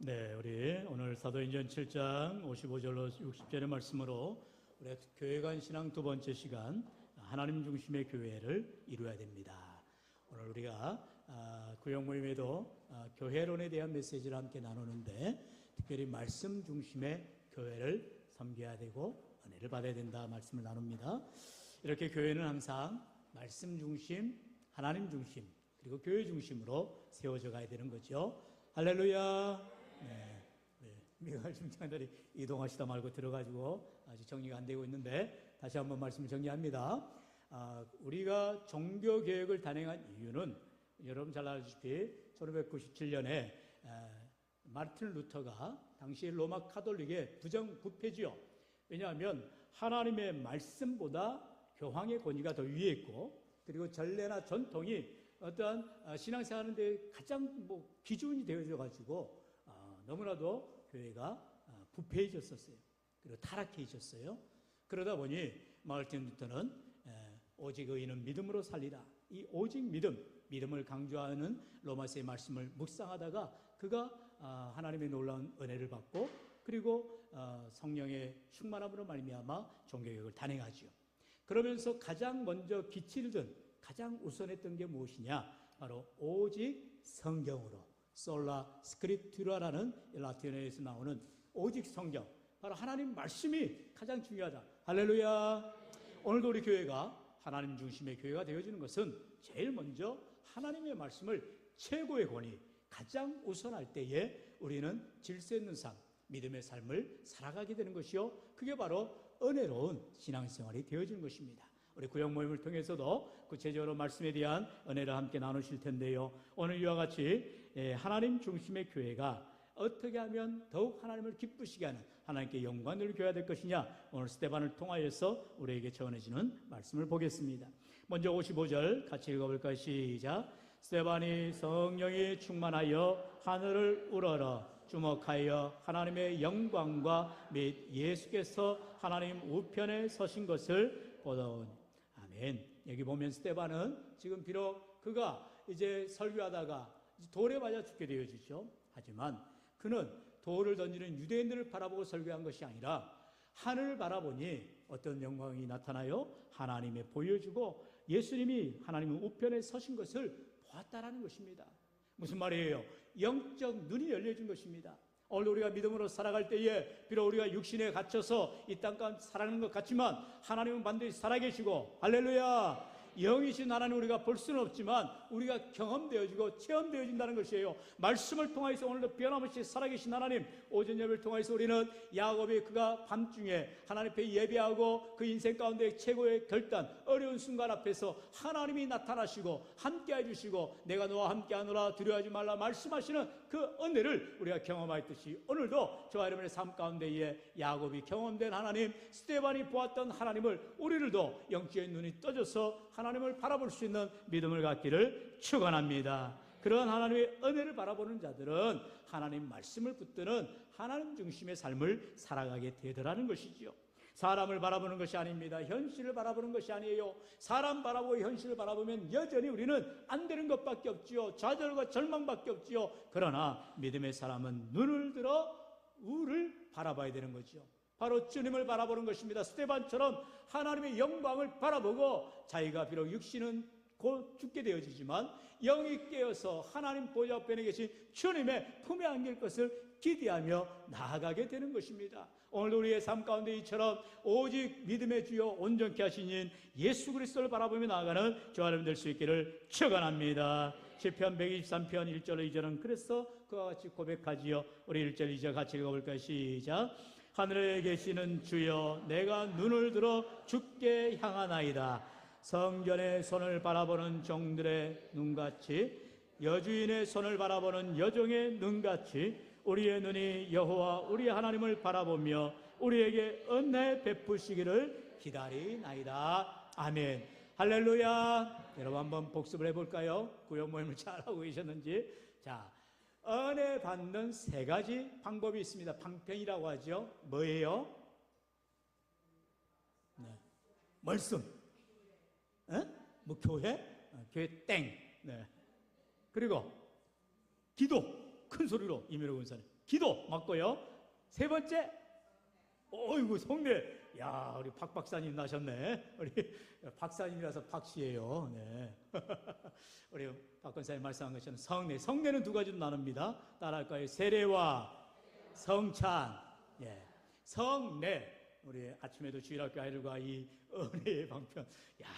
네, 우리 오늘 사도행전 7장 55절로 60절의 말씀으로 우리 교회간 신앙 두 번째 시간, 하나님 중심의 교회를 이루어야 됩니다. 오늘 우리가 구역 모임에도 교회론에 대한 메시지를 함께 나누는데, 특별히 말씀 중심의 교회를 섬겨야 되고 은혜를 받아야 된다 말씀을 나눕니다. 이렇게 교회는 항상 말씀 중심, 하나님 중심, 그리고 교회 중심으로 세워져 가야 되는 거죠. 할렐루야. 네. 미가엘 중장들이 이동하시다 말고 들어가지고 아직 정리가 안 되고 있는데, 다시 한번 말씀을 정리합니다. 우리가 종교개혁을 단행한 이유는 여러분 잘 아시다시피 1597년에 마르틴 루터가 당시 로마 카톨릭의 부정부패지요. 왜냐하면 하나님의 말씀보다 교황의 권위가 더 위에 있고, 그리고 전례나 전통이 어떠한 신앙생활하는데 가장 기준이 되어져 가지고 너무나도 교회가 부패해졌었어요. 그리고 타락해졌어요. 그러다 보니 마르틴 루터는 오직 의인은 믿음으로 살리라, 이 오직 믿음을 강조하는 로마서의 말씀을 묵상하다가 그가 하나님의 놀라운 은혜를 받고, 그리고 성령의 충만함으로 말미암아 종교개혁을 단행하지요. 그러면서 가장 먼저 기치를 든, 가장 우선했던 게 무엇이냐, 바로 오직 성경으로, 솔라 스크립투라라는 라틴어에서 나오는 오직 성경, 바로 하나님 말씀이 가장 중요하다. 할렐루야. 오늘도 우리 교회가 하나님 중심의 교회가 되어지는 것은 제일 먼저 하나님의 말씀을 최고의 권위, 가장 우선할 때에 우리는 질서 있는 삶, 믿음의 삶을 살아가게 되는 것이요, 그게 바로 은혜로운 신앙생활이 되어지는 것입니다. 우리 구역 모임을 통해서도 구체적으로 말씀에 대한 은혜를 함께 나누실 텐데요, 오늘 이와 같이 하나님 중심의 교회가 어떻게 하면 더욱 하나님을 기쁘시게 하는, 하나님께 영광을 줘야 될 것이냐, 오늘 스데반을 통하여서 우리에게 전해지는 말씀을 보겠습니다. 먼저 55절 같이 읽어볼까요? 시작. 스데반이 성령이 충만하여 하늘을 우러러 주목하여 하나님의 영광과 및 예수께서 하나님 우편에 서신 것을 보더니. 아멘. 여기 보면 스데반은 지금 비록 그가 이제 설교하다가 돌에 맞아 죽게 되어지죠. 하지만 그는 돌을 던지는 유대인들을 바라보고 설교한 것이 아니라 하늘을 바라보니 어떤 영광이 나타나요? 하나님이 보여주고 예수님이 하나님의 우편에 서신 것을 보았다라는 것입니다. 무슨 말이에요? 영적 눈이 열려진 것입니다. 오늘 우리가 믿음으로 살아갈 때에 비록 우리가 육신에 갇혀서 이 땅 가운데 살아가는 것 같지만 하나님은 반드시 살아계시고, 할렐루야, 영이신 하나님 우리가 볼 수는 없지만 우리가 경험되어지고 체험되어진다는 것이에요. 말씀을 통해서 오늘도 변함없이 살아계신 하나님, 오전 예배를 통해서 우리는 야곱이 그가 밤중에 하나님 앞에 예배하고 그 인생 가운데 최고의 결단, 어려운 순간 앞에서 하나님이 나타나시고 함께 해주시고 내가 너와 함께하노라 두려워하지 말라 말씀하시는 그 은혜를 우리가 경험하였듯이, 오늘도 저와 여러분의 삶 가운데에 야곱이 경험된 하나님, 스데반이 보았던 하나님을 우리들도 영적인 눈이 떠져서 하나님을 바라볼 수 있는 믿음을 갖기를 축원합니다. 그런 하나님의 은혜를 바라보는 자들은 하나님 말씀을 붙드는 하나님 중심의 삶을 살아가게 되더라는 것이지요. 사람을 바라보는 것이 아닙니다. 현실을 바라보는 것이 아니에요. 사람 바라보고 현실을 바라보면 여전히 우리는 안 되는 것밖에 없지요. 좌절과 절망밖에 없지요. 그러나 믿음의 사람은 눈을 들어 우를 바라봐야 되는 거죠. 바로 주님을 바라보는 것입니다. 스데반처럼 하나님의 영광을 바라보고 자기가 비록 육신은 곧 죽게 되어지지만 영이 깨어서 하나님 보좌 앞에 계신 주님의 품에 안길 것을 기대하며 나아가게 되는 것입니다. 오늘 우리의 삶 가운데 이처럼 오직 믿음의 주요 온전케 하신 인 예수 그리스도를 바라보며 나아가는 저와 여러분 될 수 있기를 축원합니다. 시편 123편 1절 2절은 그래서 그와 같이 고백하지요. 우리 1절 2절 같이 읽어볼까요? 시작. 하늘에 계시는 주여, 내가 눈을 들어 주께 향하나이다. 성전의 손을 바라보는 종들의 눈같이, 여주인의 손을 바라보는 여종의 눈같이 우리의 눈이 여호와 우리 하나님을 바라보며 우리에게 은혜 베푸시기를 기다리나이다. 아멘. 할렐루야. 여러분 한번 복습을 해볼까요? 구역 모임을 잘하고 계셨는지. 자, 은혜 받는 세 가지 방법이 있습니다. 방편이라고 하죠. 뭐예요? 네. 말씀. 교회? 교회 땡. 네. 그리고 기도. 큰 소리로 이민호 군사님 기도 맞고요. 세 번째, 어이구 성례. 야, 우리 박 박사님 나셨네. 우리 박사님이라서 박씨예요. 네. 우리 박 권사님 말씀한 것처럼 성례. 성례는 두 가지로 나눕니다. 따라할까요? 세례와 성찬. 예. 성례. 우리 아침에도 주일학교 아이들과 이 은혜의 방편. 야,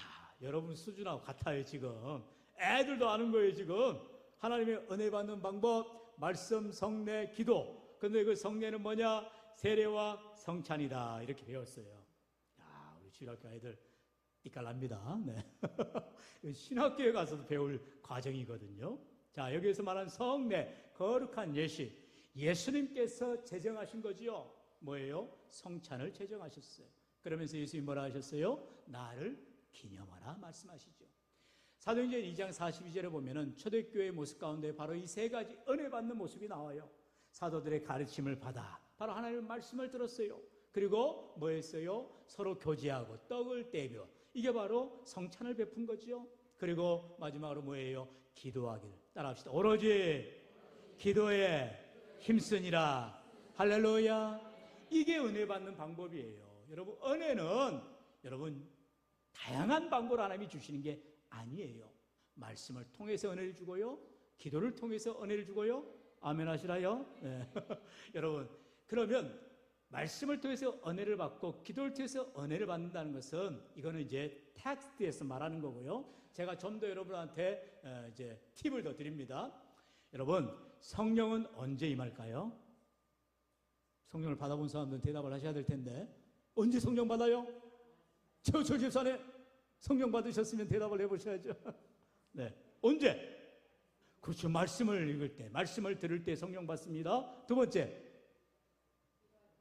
여러분 수준하고 같아요 지금. 애들도 아는 거예요 지금. 하나님의 은혜 받는 방법, 말씀, 성례, 기도. 근데 그 성례는 뭐냐? 세례와 성찬이다. 이렇게 배웠어요. 야, 우리 주일학교 아이들 띠깔납니다. 네. 신학교에 가서도 배울 과정이거든요. 자, 여기에서 말하는 성례, 거룩한 예식. 예수님께서 제정하신 거지요. 뭐예요? 성찬을 제정하셨어요. 그러면서 예수님이 뭐라 하셨어요? 나를 기념하라 말씀하시죠. 사도행전 2장 42절에 보면은 초대교회의 모습 가운데 바로 이 세 가지 은혜 받는 모습이 나와요. 사도들의 가르침을 받아 바로 하나님의 말씀을 들었어요. 그리고 뭐 했어요? 서로 교제하고 떡을 떼며 이게 바로 성찬을 베푼 거죠. 그리고 마지막으로 뭐예요? 기도하기를. 따라합시다. 오로지 기도에 힘쓰니라. 할렐루야. 이게 은혜 받는 방법이에요. 여러분, 은혜는 여러분 다양한 방법으로 하나님이 주시는 게 아니에요. 말씀을 통해서 은혜를 주고요, 기도를 통해서 은혜를 주고요. 아멘 하시라요. 네. 여러분, 그러면 말씀을 통해서 은혜를 받고 기도를 통해서 은혜를 받는다는 것은 이거는 이제 텍스트에서 말하는 거고요. 제가 좀 더 여러분한테 이제 팁을 더 드립니다. 여러분, 성령은 언제 임할까요? 성령을 받아본 사람들은 대답을 하셔야 될 텐데, 언제 성령 받아요? 최우철 집사님 성령 받으셨으면 대답을 해보셔야죠. 네, 언제? 그렇죠. 말씀을 읽을 때, 말씀을 들을 때 성령 받습니다. 두 번째,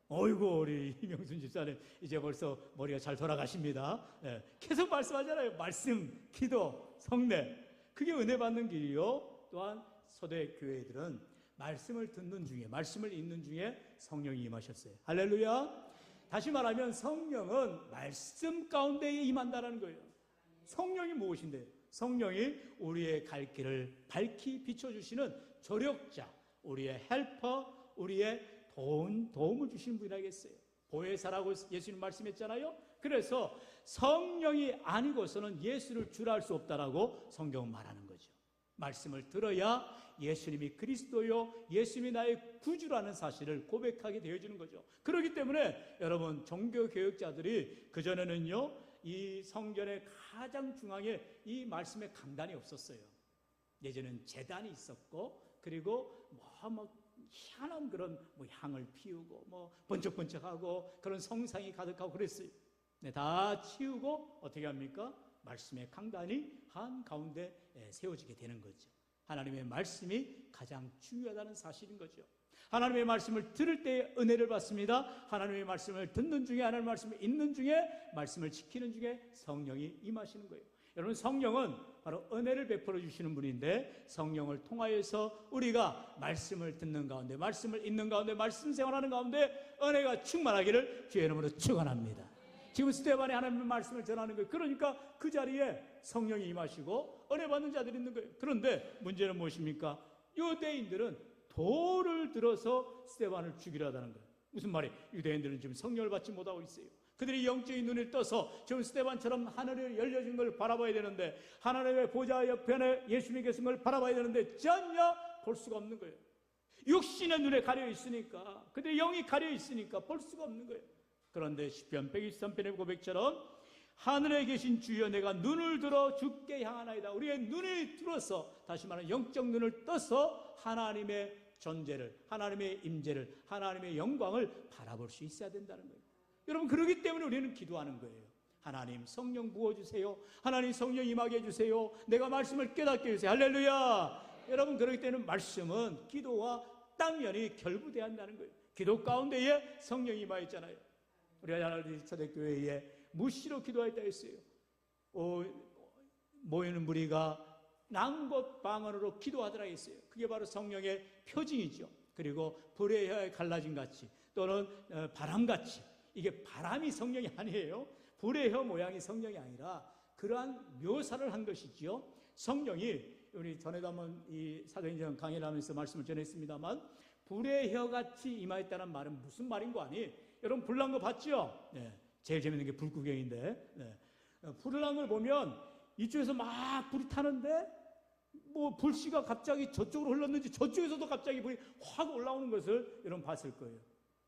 어이구 우리 이명순 집사님 이제 벌써 머리가 잘 돌아가십니다. 네, 계속 말씀하잖아요. 말씀, 기도, 성례. 그게 은혜 받는 길이요. 또한 초대 교회들은 말씀을 듣는 중에, 말씀을 읽는 중에 성령이 임하셨어요. 할렐루야. 다시 말하면 성령은 말씀 가운데에 임한다는 거예요. 성령이 무엇인데? 성령이 우리의 갈 길을 밝히 비춰주시는 조력자, 우리의 헬퍼, 우리의 도움을 주시는 분이라겠어요. 보혜사라고 예수님 말씀했잖아요. 그래서 성령이 아니고서는 예수를 주라 할 수 없다라고 성경은 말하는 거죠. 말씀을 들어야 예수님이 그리스도요, 예수님이 나의 구주라는 사실을 고백하게 되어지는 거죠. 그렇기 때문에 여러분, 종교개혁자들이 그전에는요, 이 성전의 가장 중앙에 이 말씀의 강단이 없었어요. 예전에는 제단이 있었고, 그리고 희한한 그런 향을 피우고 번쩍번쩍하고 그런 성상이 가득하고 그랬어요. 네, 다 치우고 어떻게 합니까? 말씀의 강단이 한가운데 세워지게 되는 거죠. 하나님의 말씀이 가장 중요하다는 사실인 거죠. 하나님의 말씀을 들을 때 은혜를 받습니다. 하나님의 말씀을 듣는 중에, 하나님의 말씀을 읽는 중에, 말씀을 지키는 중에 성령이 임하시는 거예요. 여러분, 성령은 바로 은혜를 베풀어 주시는 분인데, 성령을 통하여서 우리가 말씀을 듣는 가운데, 말씀을 읽는 가운데, 말씀 생활하는 가운데 은혜가 충만하기를 주의 이름으로 축원합니다. 지금 스데반에 하나님의 말씀을 전하는 거예요. 그러니까 그 자리에 성령이 임하시고 은혜 받는 자들이 있는 거예요. 그런데 문제는 무엇입니까? 유대인들은 돌을 들어서 스데반을 죽이려 하다는 거예요. 무슨 말이에요? 유대인들은 지금 성령을 받지 못하고 있어요. 그들이 영적인 눈을 떠서 지금 스데반처럼 하늘이 열려진 걸 바라봐야 되는데, 하나님의 보좌 옆에 예수님이 계신 걸 바라봐야 되는데 전혀 볼 수가 없는 거예요. 육신의 눈에 가려 있으니까, 그들의 영이 가려 있으니까 볼 수가 없는 거예요. 그런데 시편 123편의 고백처럼 하늘에 계신 주여, 내가 눈을 들어 주께 향하나이다. 우리의 눈을 들어서, 다시 말하면 영적 눈을 떠서 하나님의 존재를, 하나님의 임재를, 하나님의 영광을 바라볼 수 있어야 된다는 거예요. 여러분, 그러기 때문에 우리는 기도하는 거예요. 하나님 성령 부어주세요. 하나님 성령 임하게 해주세요. 내가 말씀을 깨닫게 해주세요. 할렐루야. 여러분, 그렇기 때문에 말씀은 기도와 당연히 결부돼야 한다는 거예요. 기도 가운데에 성령이 임하였잖아요. 우리가 하나님 초대교회에 무시로 기도했다 했어요. 모이는 무리가 난곳 방언으로 기도하더라 했어요. 그게 바로 성령의 표징이죠. 그리고 불의 혀에 갈라진 같이, 또는 바람같이, 이게 바람이 성령이 아니에요. 불의 혀 모양이 성령이 아니라 그러한 묘사를 한 것이지요. 성령이 우리 전에도 한번 이 사도행전 강의를 하면서 말씀을 전했습니다만, 불의 혀같이 임하였다는 말은 무슨 말인 거 아니? 여러분 불난 거 봤죠? 네. 제일 재밌는 게 불구경인데, 네. 불을 난 걸 보면 이쪽에서 막 불이 타는데 뭐 불씨가 갑자기 저쪽으로 흘렀는지 저쪽에서도 갑자기 불이 확 올라오는 것을 여러분 봤을 거예요.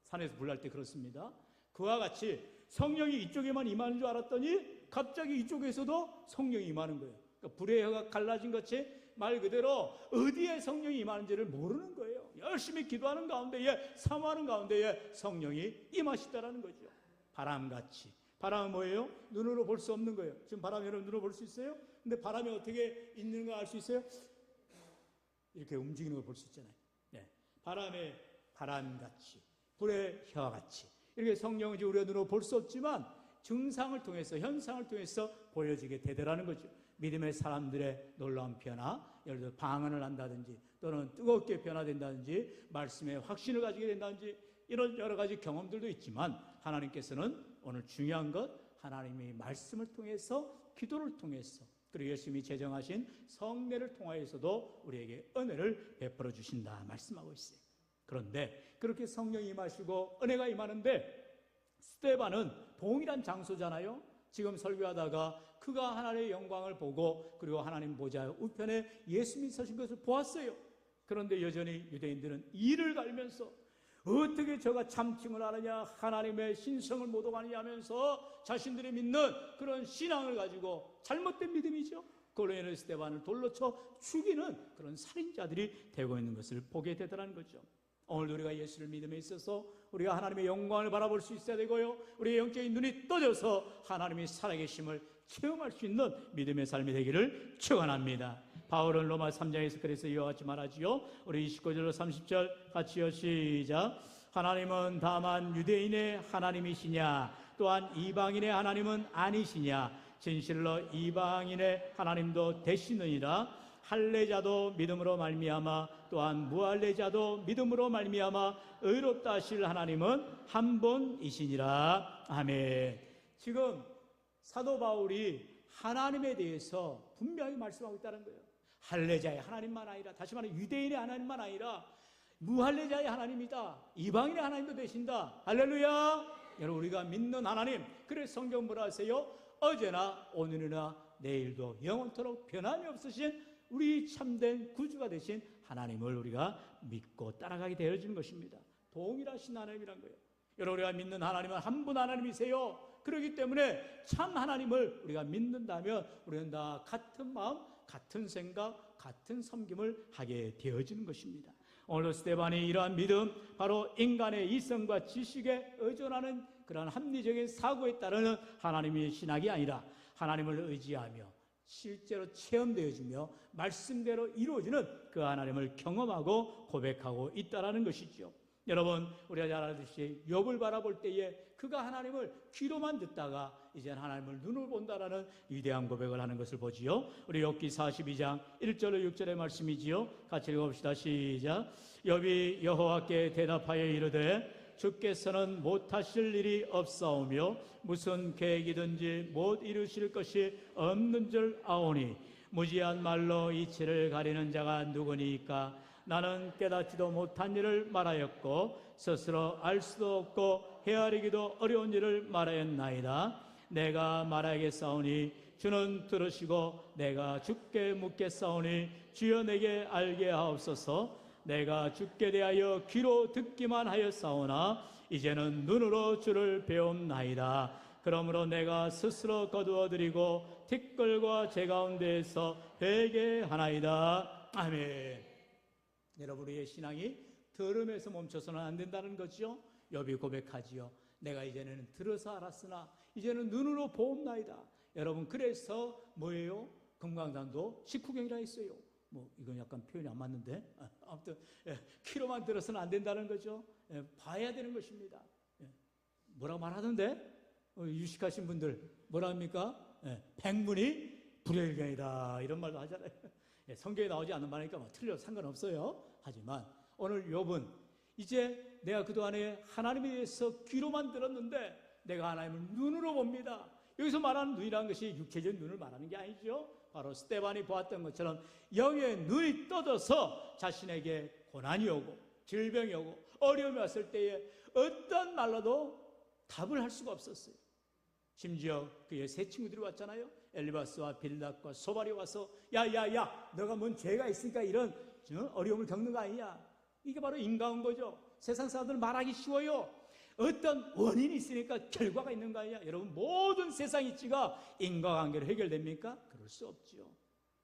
산에서 불 날 때 그렇습니다. 그와 같이 성령이 이쪽에만 임하는 줄 알았더니 갑자기 이쪽에서도 성령이 임하는 거예요. 그러니까 불의 혀가 갈라진 것이 말 그대로 어디에 성령이 임하는지를 모르는 거예요. 열심히 기도하는 가운데에, 사모하는 가운데에 성령이 임하시다라는 거죠. 바람같이. 바람은 뭐예요? 눈으로 볼 수 없는 거예요. 지금 바람 여러분 눈으로 볼 수 있어요? 근데 바람이 어떻게 있는가 알 수 있어요? 이렇게 움직이는 걸 볼 수 있잖아요. 네. 바람의 바람같이, 불의 혀같이. 이렇게 성령은 우리가 눈으로 볼 수 없지만 증상을 통해서, 현상을 통해서 보여지게 되더라는 거죠. 믿음의 사람들의 놀라운 변화, 예를 들어 방언을 한다든지 또는 뜨겁게 변화된다든지 말씀에 확신을 가지게 된다든지 이런 여러 가지 경험들도 있지만, 하나님께서는 오늘 중요한 것, 하나님의 말씀을 통해서, 기도를 통해서, 그리고 열심히 제정하신 성례를 통하여서도 우리에게 은혜를 베풀어 주신다 말씀하고 있어요. 그런데 그렇게 성령이 임하시고 은혜가 임하는데, 스데반은 동일한 장소잖아요. 지금 설교하다가 그가 하나님의 영광을 보고 그리고 하나님 보좌 우편에 예수님이 서신 것을 보았어요. 그런데 여전히 유대인들은 이를 갈면서 어떻게 저가 참칭을 하느냐, 하나님의 신성을 모독하느냐 하면서 자신들이 믿는 그런 신앙을 가지고, 잘못된 믿음이죠, 그걸로 인해 스데반을 돌로 쳐 죽이는 그런 살인자들이 되고 있는 것을 보게 되더라는 거죠. 오늘 우리가 예수를 믿음에 있어서 우리가 하나님의 영광을 바라볼 수 있어야 되고요, 우리의 영적인 눈이 떠져서 하나님이 살아계심을 체험할 수 있는 믿음의 삶이 되기를 축원합니다. 바울은 로마 3장에서 그래서 이와 같이 말하지요. 우리 29절로 30절 같이요. 시작. 하나님은 다만 유대인의 하나님이시냐, 또한 이방인의 하나님은 아니시냐. 진실로 이방인의 하나님도 되시느니라. 할례자도 믿음으로 말미암아, 또한 무할례자도 믿음으로 말미암아 의롭다 하실 하나님은 한 분이시니라. 아멘. 지금 사도 바울이 하나님에 대해서 분명히 말씀하고 있다는 거예요. 할례자의 하나님만 아니라, 다시 말해 유대인의 하나님만 아니라 무할례자의 하나님이다, 이방인의 하나님도 되신다. 할렐루야. 여러분, 우리가 믿는 하나님, 그래서 성경 뭐라 하세요? 어제나 오늘이나 내일도 영원토록 변함이 없으신 우리 참된 구주가 되신 하나님을 우리가 믿고 따라가게 되어지는 것입니다. 동일하신 하나님이란 거예요. 여러분, 우리가 믿는 하나님은 한 분 하나님이세요. 그렇기 때문에 참 하나님을 우리가 믿는다면 우리는 다 같은 마음, 같은 생각, 같은 섬김을 하게 되어지는 것입니다. 오늘 스데반이 이러한 믿음, 바로 인간의 이성과 지식에 의존하는 그러한 합리적인 사고에 따르는 하나님의 신학이 아니라 하나님을 의지하며 실제로 체험되어지며 말씀대로 이루어지는 그 하나님을 경험하고 고백하고 있다는 것이죠. 여러분, 우리가 잘 알듯이 욥을 바라볼 때에 그가 하나님을 귀로만 듣다가 이제는 하나님을 눈으로 본다라는 위대한 고백을 하는 것을 보지요. 우리 욥기 42장 1절로 6절의 말씀이지요. 같이 읽어봅시다. 시작. 욥이 여호와께 대답하여 이르되 주께서는 못하실 일이 없사오며 무슨 계획이든지 못 이루실 것이 없는 줄 아오니 무지한 말로 이치를 가리는 자가 누구니까. 나는 깨닫지도 못한 일을 말하였고 스스로 알 수도 없고 헤아리기도 어려운 일을 말하였나이다. 내가 말하겠사오니 주는 들으시고 내가 주께 묻겠사오니 주여 내게 알게 하옵소서. 내가 주께 대하여 귀로 듣기만 하였사오나 이제는 눈으로 주를 배움나이다. 그러므로 내가 스스로 거두어드리고 티끌과 제 가운데에서 회개하나이다. 아멘. 여러분, 우리의 신앙이 들음에서 멈춰서는 안 된다는 거죠. 욥이 고백하지요. 내가 이제는 들어서 알았으나 이제는 눈으로 보옵나이다. 여러분, 그래서 뭐예요? 금강산도 식후경이라 했어요. 뭐 이건 약간 표현이 안 맞는데 아무튼 귀로만 들어서는 안 된다는 거죠. 봐야 되는 것입니다. 뭐라고 말하던데? 유식하신 분들 뭐라 합니까? 백문이 불여일견이다 이런 말도 하잖아요. 성경에 나오지 않는 말이니까 뭐 틀려도 상관없어요. 하지만 오늘 욥은 이제 내가 그동안에 하나님에 대해서 귀로만 들었는데 내가 하나님을 눈으로 봅니다. 여기서 말하는 눈이라는 것이 육체적인 눈을 말하는 게 아니죠. 바로 스데반이 보았던 것처럼 영의 눈이 떠져서 자신에게 고난이 오고 질병이 오고 어려움이 왔을 때에 어떤 말로도 답을 할 수가 없었어요. 심지어 그의 세 친구들이 왔잖아요. 엘리바스와 빌닷과 소발이 와서 야야야 너가 뭔 죄가 있으니까 이런 어려움을 겪는 거 아니냐. 이게 바로 인과인 거죠. 세상 사람들은 말하기 쉬워요. 어떤 원인이 있으니까 결과가 있는 거 아니냐. 여러분 모든 세상 이치가 인과관계로 해결됩니까? 그럴 수 없죠.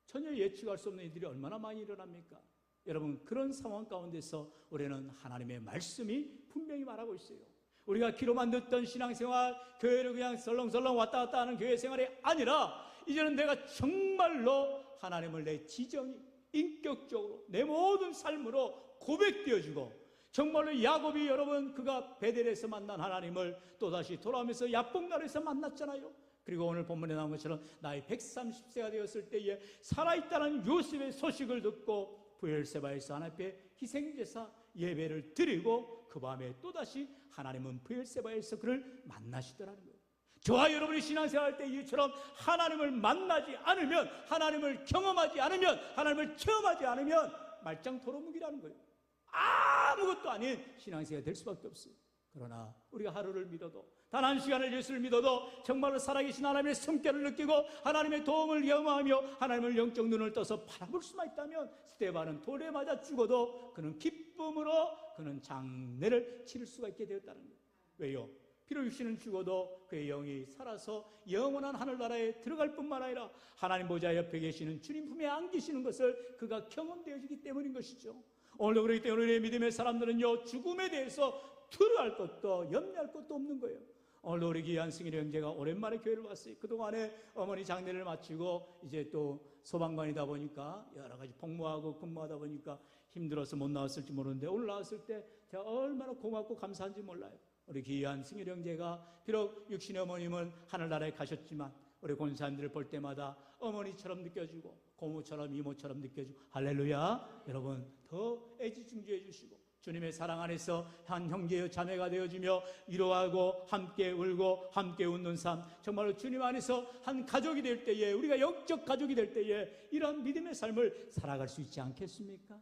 전혀 예측할 수 없는 일들이 얼마나 많이 일어납니까? 여러분 그런 상황 가운데서 우리는 하나님의 말씀이 분명히 말하고 있어요. 우리가 귀로만 듣던 신앙생활, 교회를 그냥 설렁설렁 왔다 갔다 하는 교회 생활이 아니라 이제는 내가 정말로 하나님을 내 지정이 인격적으로 내 모든 삶으로 고백되어지고 정말로 야곱이 여러분 그가 베델에서 만난 하나님을 또다시 돌아오면서 야복나루에서 만났잖아요. 그리고 오늘 본문에 나온 것처럼 나이 130세가 되었을 때에 살아있다는 요셉의 소식을 듣고 브엘세바에서 하나님 앞에 희생제사 예배를 드리고 그 밤에 또다시 하나님은 브엘세바에서 그를 만나시더라는 거예요. 저와 여러분이 신앙생활 때 이처럼 하나님을 만나지 않으면, 하나님을 경험하지 않으면, 하나님을 체험하지 않으면 말짱 도루묵이라는 거예요. 아무것도 아닌 신앙생활이 될 수밖에 없어요. 그러나 우리가 하루를 믿어도, 단 한 시간을 예수를 믿어도 정말로 살아계신 하나님의 성격을 느끼고 하나님의 도움을 경험하며 하나님을 영적 눈을 떠서 바라볼 수만 있다면 스데반은 돌에 맞아 죽어도 그는 기쁨으로 그는 장례를 치를 수가 있게 되었다는 거예요. 왜요? 비록 육신은 죽어도 그의 영이 살아서 영원한 하늘나라에 들어갈 뿐만 아니라 하나님 보좌 옆에 계시는 주님 품에 안기시는 것을 그가 경험되어지기 때문인 것이죠. 오늘도 그렇기 때문에 우리의 믿음의 사람들은요, 죽음에 대해서 두려워할 것도 염려할 것도 없는 거예요. 오늘도 우리 귀한 승일이 형제가 오랜만에 교회를 왔어요. 그동안에 어머니 장례를 마치고 이제 또 소방관이다 보니까 여러 가지 복무하고 근무하다 보니까 힘들어서 못 나왔을지 모르는데 오늘 나왔을 때 제가 얼마나 고맙고 감사한지 몰라요. 우리 귀한 승일 형제가 비록 육신의 어머님은 하늘나라에 가셨지만 우리 권사님들을 볼 때마다 어머니처럼 느껴지고 고모처럼 이모처럼 느껴지고 할렐루야. 여러분 더 애지중지해 주시고 주님의 사랑 안에서 한 형제여 자매가 되어지며 위로하고 함께 울고 함께 웃는 삶, 정말로 주님 안에서 한 가족이 될 때에, 우리가 영적 가족이 될 때에 이런 믿음의 삶을 살아갈 수 있지 않겠습니까?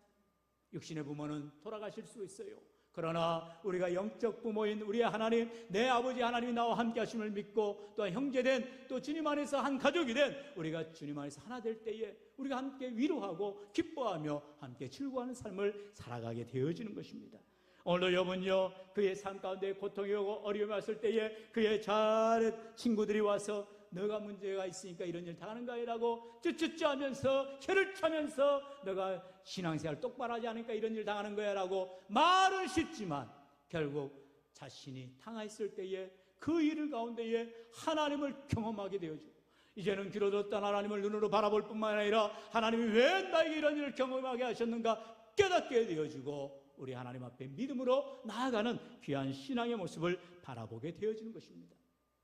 육신의 부모는 돌아가실 수 있어요. 그러나 우리가 영적 부모인 우리의 하나님, 내 아버지 하나님이 나와 함께 하심을 믿고 또 형제된, 또 주님 안에서 한 가족이 된 우리가 주님 안에서 하나 될 때에 우리가 함께 위로하고 기뻐하며 함께 즐거워하는 삶을 살아가게 되어지는 것입니다. 오늘도 여러분요, 그의 삶 가운데 고통이 오고 어려움이 왔을 때에 그의 잘 친구들이 와서 너가 문제가 있으니까 이런 일 당하는 거야라고 쭈쭈쭈 하면서 혀를 차면서 너가 신앙생활 똑바로 하지 않으니까 이런 일 당하는 거야라고 말은 쉽지만 결국 자신이 당했을 때에 그 일 가운데에 하나님을 경험하게 되어지고 이제는 귀로 듣던 하나님을 눈으로 바라볼 뿐만 아니라 하나님이 왜 나에게 이런 일을 경험하게 하셨는가 깨닫게 되어지고 우리 하나님 앞에 믿음으로 나아가는 귀한 신앙의 모습을 바라보게 되어지는 것입니다.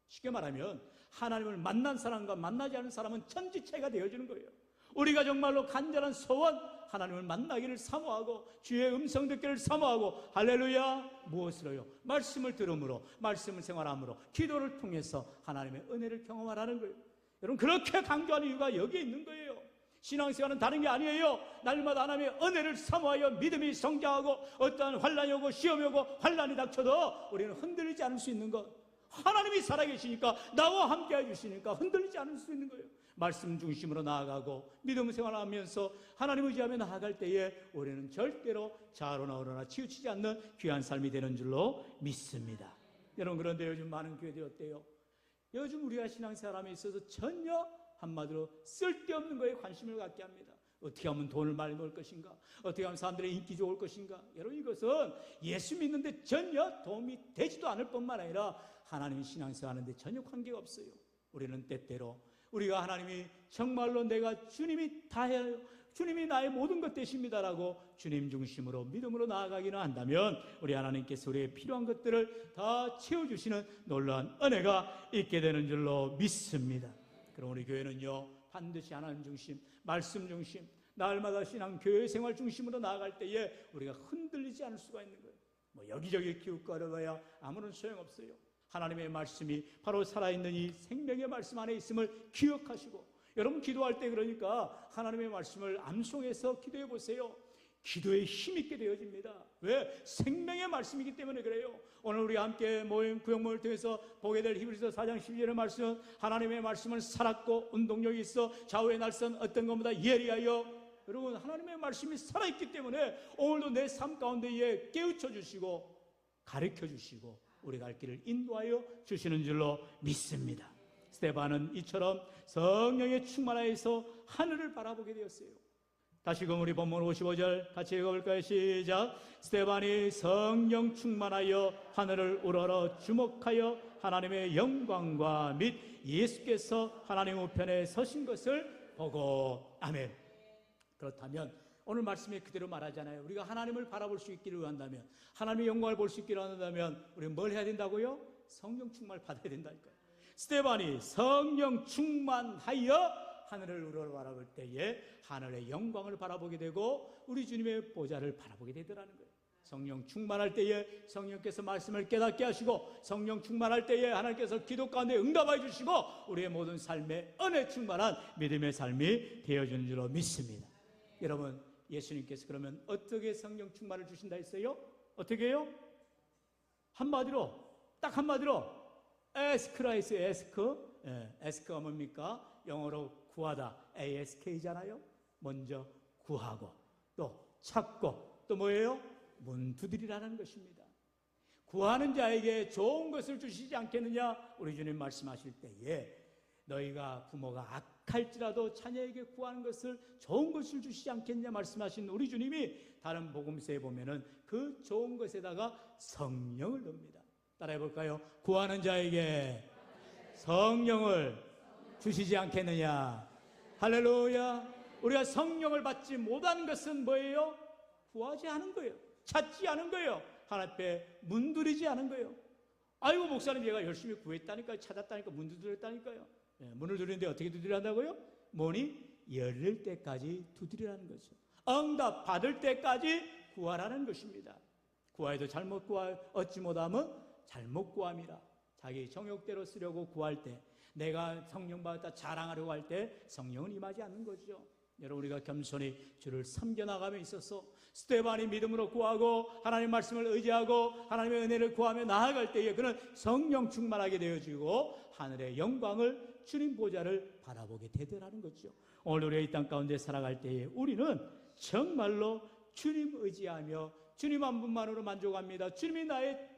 쉽게 말하면 하나님을 만난 사람과 만나지 않은 사람은 천지차이가 되어지는 거예요. 우리가 정말로 간절한 소원, 하나님을 만나기를 사모하고 주의 음성 듣기를 사모하고 할렐루야, 무엇으로요? 말씀을 들음으로, 말씀을 생활함으로, 기도를 통해서 하나님의 은혜를 경험하라는 거예요. 여러분 그렇게 강조하는 이유가 여기에 있는 거예요. 신앙생활은 다른 게 아니에요. 날마다 하나님의 은혜를 사모하여 믿음이 성장하고 어떠한 환난이 오고 시험이 오고 환난이 닥쳐도 우리는 흔들리지 않을 수 있는 것, 하나님이 살아계시니까 나와 함께 해주시니까 흔들리지 않을 수 있는 거예요. 말씀 중심으로 나아가고 믿음 생활하면서 하나님 의지하며 나아갈 때에 우리는 절대로 좌로나 우로나 치우치지 않는 귀한 삶이 되는 줄로 믿습니다. 여러분 그런데 요즘 많은 교회들이 어때요? 요즘 우리가 신앙생활에 있어서 전혀 한마디로 쓸데없는 거에 관심을 갖게 합니다. 어떻게 하면 돈을 많이 벌 것인가? 어떻게 하면 사람들의 인기 좋을 것인가? 여러분 이것은 예수 믿는데 전혀 도움이 되지도 않을 뿐만 아니라 하나님이 신앙생활하는데 전혀 관계가 없어요. 우리는 때때로 우리가 하나님이 정말로 내가 주님이 다 해요, 주님이 나의 모든 것 되십니다라고 주님 중심으로 믿음으로 나아가기는 한다면 우리 하나님께서 우리의 필요한 것들을 다 채워주시는 놀라운 은혜가 있게 되는 줄로 믿습니다. 그럼 우리 교회는요 반드시 하나님 중심, 말씀 중심, 날마다 신앙 교회 생활 중심으로 나아갈 때에 우리가 흔들리지 않을 수가 있는 거예요. 뭐 여기저기 기웃고 하려봐야 아무런 소용없어요. 하나님의 말씀이 바로 살아있는 이 생명의 말씀 안에 있음을 기억하시고 여러분 기도할 때 그러니까 하나님의 말씀을 암송해서 기도해 보세요. 기도에 힘있게 되어집니다. 왜? 생명의 말씀이기 때문에 그래요. 오늘 우리 함께 모임 구역모임을 통해서 보게 될 히브리서 4장 12절의 말씀은 하나님의 말씀은 살았고 운동력이 있어 좌우의 날선 어떤 것보다 예리하여, 여러분 하나님의 말씀이 살아있기 때문에 오늘도 내 삶 가운데에 깨우쳐 주시고 가르쳐 주시고 우리 갈 길을 인도하여 주시는 줄로 믿습니다. 스데반은 이처럼 성령에 충만하여서 하늘을 바라보게 되었어요. 다시금 우리 본문 55절 같이 읽어볼까요? 시작. 스데반이 성령 충만하여 하늘을 우러러 주목하여 하나님의 영광과 및 예수께서 하나님 우편에 서신 것을 보고. 아멘. 그렇다면 오늘 말씀에 그대로 말하잖아요. 우리가 하나님을 바라볼 수 있기를 한다면, 하나님의 영광을 볼 수 있기를 한다면 우리는 뭘 해야 된다고요? 성령 충만을 받아야 된다니까요. 스데반이 성령 충만하여 하늘을 우러러 바라볼 때에 하늘의 영광을 바라보게 되고 우리 주님의 보좌를 바라보게 되더라는 거예요. 성령 충만할 때에 성령께서 말씀을 깨닫게 하시고, 성령 충만할 때에 하나님께서 기도 가운데 응답해 주시고 우리의 모든 삶에 은혜 충만한 믿음의 삶이 되어주는 줄로 믿습니다. 여러분, 예수님께서 그러면 어떻게 성령 충만을 주신다 했어요? 어떻게 해요? 한마디로, 딱 한마디로 에스크라 했어요. 에스크. 에스크가 뭡니까? 영어로 구하다, ASK잖아요. 먼저 구하고 또 찾고 또 뭐예요? 문 두드리라는 것입니다. 구하는 자에게 좋은 것을 주시지 않겠느냐? 우리 주님 말씀하실 때에 너희가 부모가 악할지라도 자녀에게 구하는 것을 좋은 것을 주시지 않겠냐 말씀하신 우리 주님이 다른 복음서에 보면은 그 좋은 것에다가 성령을 넣습니다. 따라해 볼까요? 구하는 자에게 성령을 주시지 않겠느냐. 할렐루야. 우리가 성령을 받지 못한 것은 뭐예요? 구하지 않은 거예요. 찾지 않은 거예요. 하나님 앞에 문두리지 않은 거예요. 아이고 목사님, 얘가 열심히 구했다니까요, 찾았다니까, 문 두드렸다니까요. 문을 두드리는데 어떻게 두드리란다고요? 문이 열릴 때까지 두드리라는 거죠. 응답 받을 때까지 구하라는 것입니다. 구하여도 잘못 구하, 얻지 못하면 잘못 구함이라. 자기 정욕대로 쓰려고 구할 때, 내가 성령 받았다 자랑하려고 할 때 성령은 임하지 않는 거죠. 여러분, 우리가 겸손히 주를 섬겨나감에 있어서 스데반이 믿음으로 구하고 하나님의 말씀을 의지하고 하나님의 은혜를 구하며 나아갈 때에 그는 성령 충만하게 되어지고 하늘의 영광을, 주님 보좌를 바라보게 되더라는 거죠. 오늘 우리가 이 땅 가운데 살아갈 때에 우리는 정말로 주님 의지하며 주님 한 분만으로 만족합니다. 주님이 나의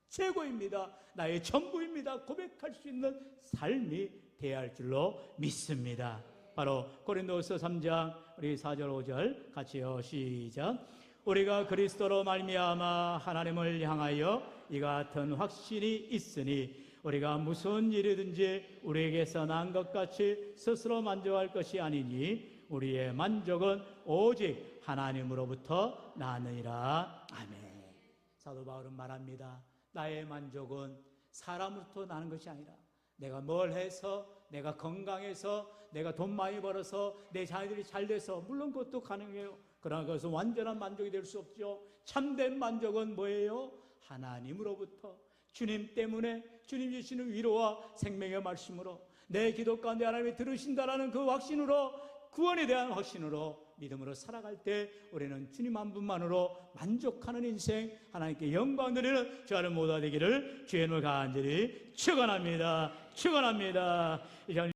최고입니다, 나의 전부입니다 고백할 수 있는 삶이 되어야 할 줄로 믿습니다. 바로 고린도서 3장 우리 4절 5절 같이요. 시작. 우리가 그리스도로 말미암아 하나님을 향하여 이 같은 확신이 있으니 우리가 무슨 일이든지 우리에게서 난 것 같이 스스로 만족할 것이 아니니 우리의 만족은 오직 하나님으로부터 나느니라. 아멘. 사도 바울은 말합니다. 나의 만족은 사람으로부터 나는 것이 아니라 내가 뭘 해서, 내가 건강해서, 내가 돈 많이 벌어서, 내 자녀들이 잘 돼서, 물론 그것도 가능해요. 그러나 그것은 완전한 만족이 될 수 없죠. 참된 만족은 뭐예요? 하나님으로부터, 주님 때문에, 주님 주시는 위로와 생명의 말씀으로, 내 기도 가운데 하나님이 들으신다라는 그 확신으로, 구원에 대한 확신으로, 믿음으로 살아갈 때 우리는 주님 한 분만으로 만족하는 인생, 하나님께 영광 드리는 저는 모두 되기를 주의 이름으로 간절히 축원합니다. 축원합니다.